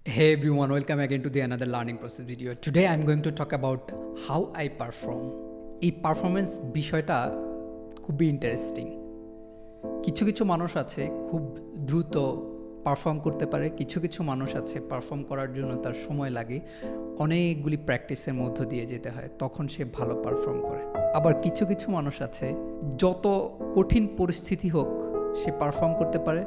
Hey everyone, welcome again to the another learning process video. Today I'm going to talk about how I perform. এই performance বিষয়টা খুবই interesting. কিছু কিছু মানুষ আছে খুব দ্রুত পারফর্ম করতে পারে, কিছু কিছু মানুষ আছে পারফর্ম করার জন্য তার সময় লাগে, অনেকগুলি প্র্যাকটিসের মধ্য দিয়ে যেতে হয়, তখন সে ভালো পারফর্ম করে। আবার কিছু কিছু মানুষ আছে যত কঠিন পরিস্থিতি হোক সে পারফর্ম করতে পারে,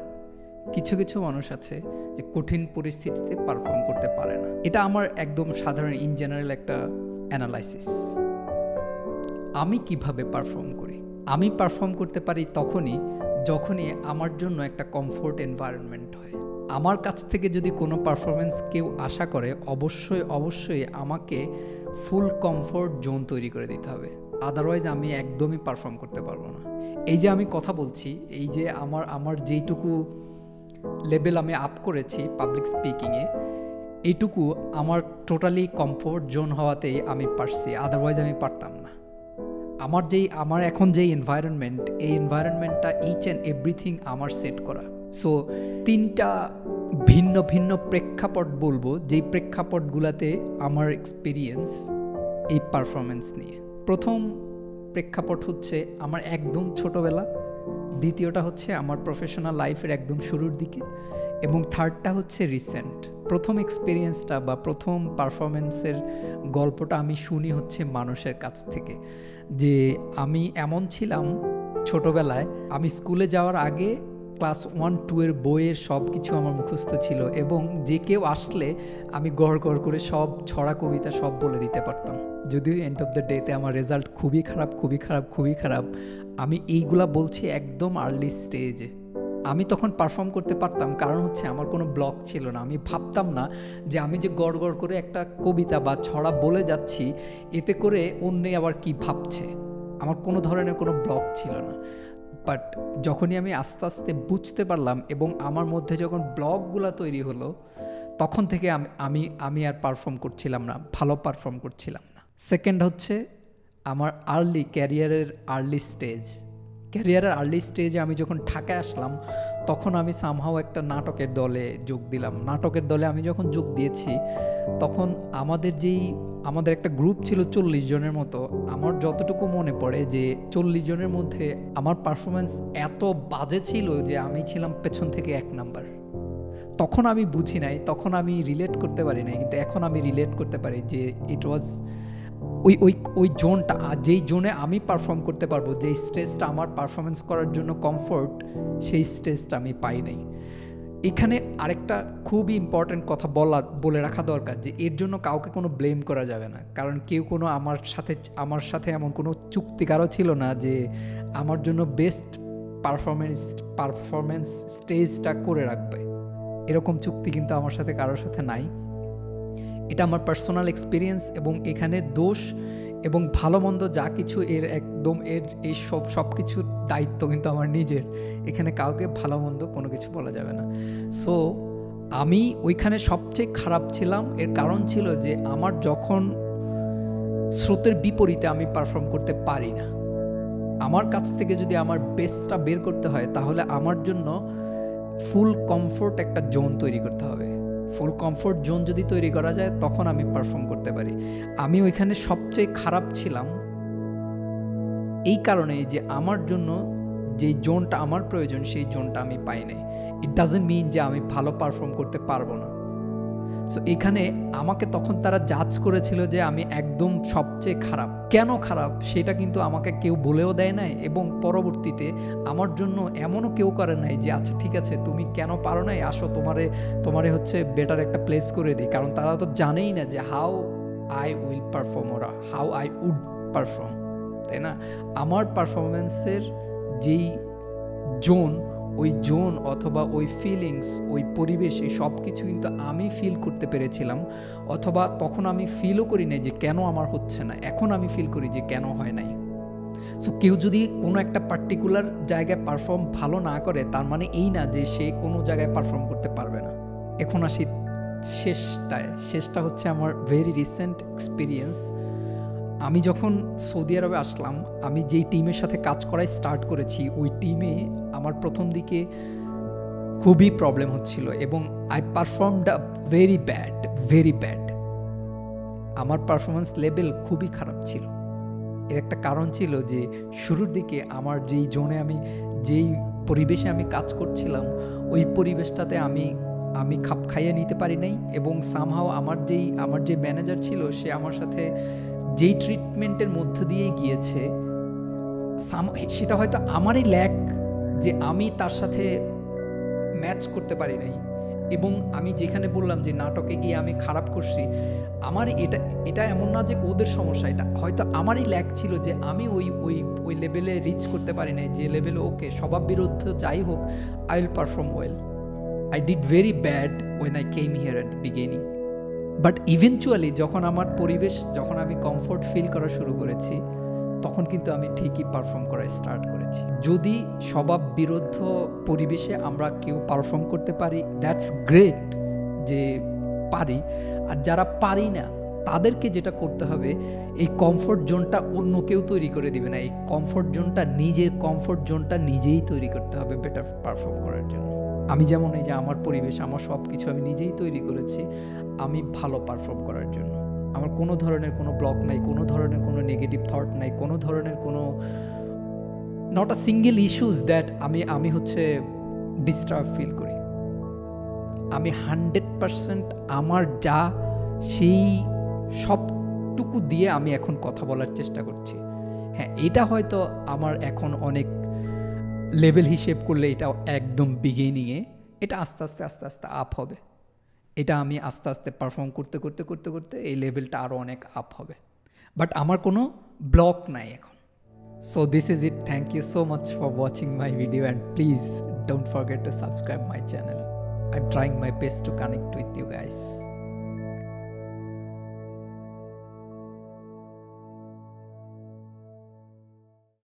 কিছু কিছু মানুষ আছে যে কঠিন পরিস্থিতিতে পারফর্ম করতে পারে না। এটা আমার একদম সাধারণ ইন জেনারেল একটা অ্যানালাইসিস। আমি কিভাবে পারফর্ম করি? আমি পারফর্ম করতে পারি যখনই আমার জন্য একটা কমফোর্ট এনভায়রনমেন্ট হয়। আমার কাছ থেকে যদি কোনো পারফরমেন্স কেউ আশা করে, অবশ্যই আমাকে ফুল কমফোর্ট জোন তৈরি করে দিতে হবে, আদারওয়াইজ আমি একদমই পারফর্ম করতে পারবো না। এই যে আমি কথা বলছি, এই যে আমার যেইটুকু লেভেল আমি আপ করেছি পাবলিক স্পিকিংয়ে, এইটুকু আমার টোটালি কমফোর্ট জোন হওয়াতেই আমি পারছি, আদারওয়াইজ আমি পারতাম না। আমার এখন যেই এনভায়রনমেন্ট, এই এনভায়রনমেন্টটা ইচ অ্যান্ড এভরিথিং আমার সেট করা। সো তিনটা ভিন্ন ভিন্ন প্রেক্ষাপট বলবো, যেই প্রেক্ষাপটগুলোতে আমার এক্সপিরিয়েন্স এই পারফরমেন্স নিয়ে। প্রথম প্রেক্ষাপট হচ্ছে আমার একদম ছোটোবেলা, দ্বিতীয়টা হচ্ছে আমার প্রফেশনাল লাইফের একদম শুরুর দিকে, এবং থার্ডটা হচ্ছে রিসেন্ট। প্রথম এক্সপিরিয়েন্সটা বা প্রথম পারফরমেন্সের গল্পটা আমি শুনি হচ্ছে মানুষের কাছ থেকে। যে আমি এমন ছিলাম ছোটোবেলায়, আমি স্কুলে যাওয়ার আগে ক্লাস 1-2 এর বইয়ের সব কিছু আমার মুখস্থ ছিল, এবং যে কেউ আসলে আমি গড় করে সব ছড়া কবিতা সব বলে দিতে পারতাম। যদিও এন্ড অফ দ্য ডেতে আমার রেজাল্ট খুবই খারাপ। আমি এইগুলা বলছি একদম আর্লি স্টেজে। আমি তখন পারফর্ম করতে পারতাম, কারণ হচ্ছে আমার কোনো ব্লক ছিল না। আমি ভাবতাম না যে আমি যে গড় করে একটা কবিতা বা ছড়া বলে যাচ্ছি, এতে করে অন্যে আবার কি ভাবছে। আমার কোনো ধরনের কোনো ব্লক ছিল না। বাট যখনই আমি আস্তে আস্তে বুঝতে পারলাম এবং আমার মধ্যে যখন ব্লকগুলো তৈরি হলো, তখন থেকে আমি আর পারফর্ম করছিলাম না, ভালো পারফর্ম করছিলাম না। সেকেন্ড হচ্ছে আমার ক্যারিয়ারের আর্লি স্টেজে আমি যখন ঢাকায় আসলাম, তখন আমি সামহাও একটা নাটকের দলে যোগ দিলাম। নাটকের দলে আমি যখন যোগ দিয়েছি, তখন আমাদের একটা গ্রুপ ছিল 40 জনের মতো। আমার যতটুকু মনে পড়ে যে 40 জনের মধ্যে আমার পারফরমেন্স এত বাজে ছিল যে আমি ছিলাম পেছন থেকে 1 নাম্বার। তখন আমি বুঝি নাই, তখন আমি রিলেট করতে পারি নাই, কিন্তু এখন আমি রিলেট করতে পারি যে ইট ওয়াজ ওই জোনটা, যেই জোনে আমি পারফর্ম করতে পারবো, যেই স্টেজটা আমার পারফরমেন্স করার জন্য কমফোর্ট, সেই স্টেজটা আমি পাই নাই। এখানে আরেকটা খুবই ইম্পর্ট্যান্ট কথা বলে রাখা দরকার, যে এর জন্য কাউকে কোনো ব্লেম করা যাবে না, কারণ কেউ কোনো আমার সাথে এমন কোনো চুক্তিকারও ছিল না যে আমার জন্য বেস্ট পারফরমেন্স স্টেজটা করে রাখবে। এরকম চুক্তি কিন্তু আমার সাথে কারোর সাথে নাই। এটা আমার পার্সোনাল এক্সপিরিয়েন্স, এবং এখানে দোষ এবং ভালো মন্দ যা কিছু এই সব কিছুর দায়িত্ব কিন্তু আমার নিজের। এখানে কাউকে ভালো মন্দ কোনো কিছু বলা যাবে না। সো আমি ওইখানে সবচেয়ে খারাপ ছিলাম। এর কারণ ছিল যে আমার যখন স্রোতের বিপরীতে আমি পারফর্ম করতে পারি না। আমার কাছ থেকে যদি আমার বেস্টটা বের করতে হয়, তাহলে আমার জন্য ফুল কমফোর্ট একটা জোন তৈরি করতে হবে। ফুল কমফোর্ট জোন যদি তৈরি করা যায়, তখন আমি পারফর্ম করতে পারি। আমি ওইখানে সবচেয়ে খারাপ ছিলাম এই কারণেই যে আমার জন্য যেই জোনটা আমার প্রয়োজন, সেই জোনটা আমি পাই নাই। ইট ডাজন্ট মিন যে আমি ভালো পারফর্ম করতে পারবো না। সো এখানে আমাকে তখন তারা জাজ করেছিল যে আমি একদম সবচেয়ে খারাপ। কেন খারাপ সেটা কিন্তু আমাকে কেউ বলেও দেয় নাই, এবং পরবর্তীতে আমার জন্য এমনও কেউ করে নাই যে আচ্ছা ঠিক আছে, তুমি কেন পারো নাই, আসো তোমারে হচ্ছে বেটার একটা প্লেস করে দিই। কারণ তারা তো জানেই না যে how I will perform or how I would perform, তাই না? আমার পারফরমেন্সের যেই ওই জোন অথবা ওই ফিলিংস, ওই পরিবেশ, এই সব কিছু কিন্তু আমি ফিল করতে পেরেছিলাম, অথবা তখন আমি ফিলও করি নাই যে কেন আমার হচ্ছে না। এখন আমি ফিল করি যে কেন হয় নাই। সো কেউ যদি কোনো একটা পার্টিকুলার জায়গায় পারফর্ম ভালো না করে, তার মানে এই না যে সে কোনো জায়গায় পারফর্ম করতে পারবে না। এখন আসি শেষটা হচ্ছে আমার ভেরি রিসেন্ট এক্সপিরিয়েন্স। আমি যখন সৌদি আরবে আসলাম, আমি যেই টিমের সাথে কাজ করাই স্টার্ট করেছি, ওই টিমে আমার প্রথম দিকে খুবই প্রবলেম হচ্ছিল এবং আই পারফর্মড ভেরি ব্যাড। আমার পারফরমেন্স লেভেল খুবই খারাপ ছিল। এর একটা কারণ ছিল যে শুরুর দিকে আমার যেই পরিবেশে আমি কাজ করছিলাম, ওই পরিবেশটাতে আমি খাপ খাইয়ে নিতে পারি নাই এবং সামহাও আমার যে ম্যানেজার ছিল সে আমার সাথে যেই ট্রিটমেন্টের মধ্য দিয়েই গিয়েছে, সেটা হয়তো আমারই ল্যাক যে আমি তার সাথে ম্যাচ করতে পারি নাই। এবং আমি যেখানে বললাম যে নাটকে গিয়ে আমি খারাপ করছি, আমার এটা এমন না যে ওদের সমস্যা, এটা হয়তো আমারই ল্যাক ছিল যে আমি ওই লেভেলে রিচ করতে পারি নাই, যে লেভেলে ওকে স্বভাব বিরুদ্ধ যাই হোক I will perform well. I did very bad when I came here at the beginning. But eventually যখন আমি কমফোর্ট ফিল করা শুরু করেছি, তখন কিন্তু আমি ঠিকই পারফর্ম করা স্টার্ট করেছি। যদি স্বভাব বিরুদ্ধ পরিবেশে আমরা কেউ পারফর্ম করতে পারি, দ্যাটস গ্রেট যে পারি। আর যারা পারি না তাদেরকে যেটা করতে হবে, এই কমফোর্ট জোনটা অন্য কেউ তৈরি করে দিবে না, এই নিজের কমফোর্ট জোনটা নিজেই তৈরি করতে হবে বেটার পারফর্ম করার জন্য। আমি যেমন এই যে আমার পরিবেশ, আমার সব কিছু আমি নিজেই তৈরি করেছি আমি ভালো পারফর্ম করার জন্য। আমার কোনো ধরনের কোনো ব্লক নাই, কোনো ধরনের কোনো নেগেটিভ থট নাই, কোনো ধরনের কোনো not a single issues that আমি হচ্ছে ডিস্টার্ব ফিল করি। আমি 100% আমার যা সেই সবটুকু দিয়ে আমি এখন কথা বলার চেষ্টা করছি। হ্যাঁ, এটা হয়তো আমার এখন অনেক লেভেল হিসেব করলে এটা একদম বিগিনিংয়ে, এটা আস্তে আস্তে আপ হবে। এটা আমি আস্তে আস্তে পারফর্ম করতে এই লেভেলটা আরও অনেক আপ হবে। বাট আমার কোনো ব্লক নাই এখন। So this is it. Thank you so much for watching my video and please don't forget to subscribe my channel. I am trying my best to connect with you guys.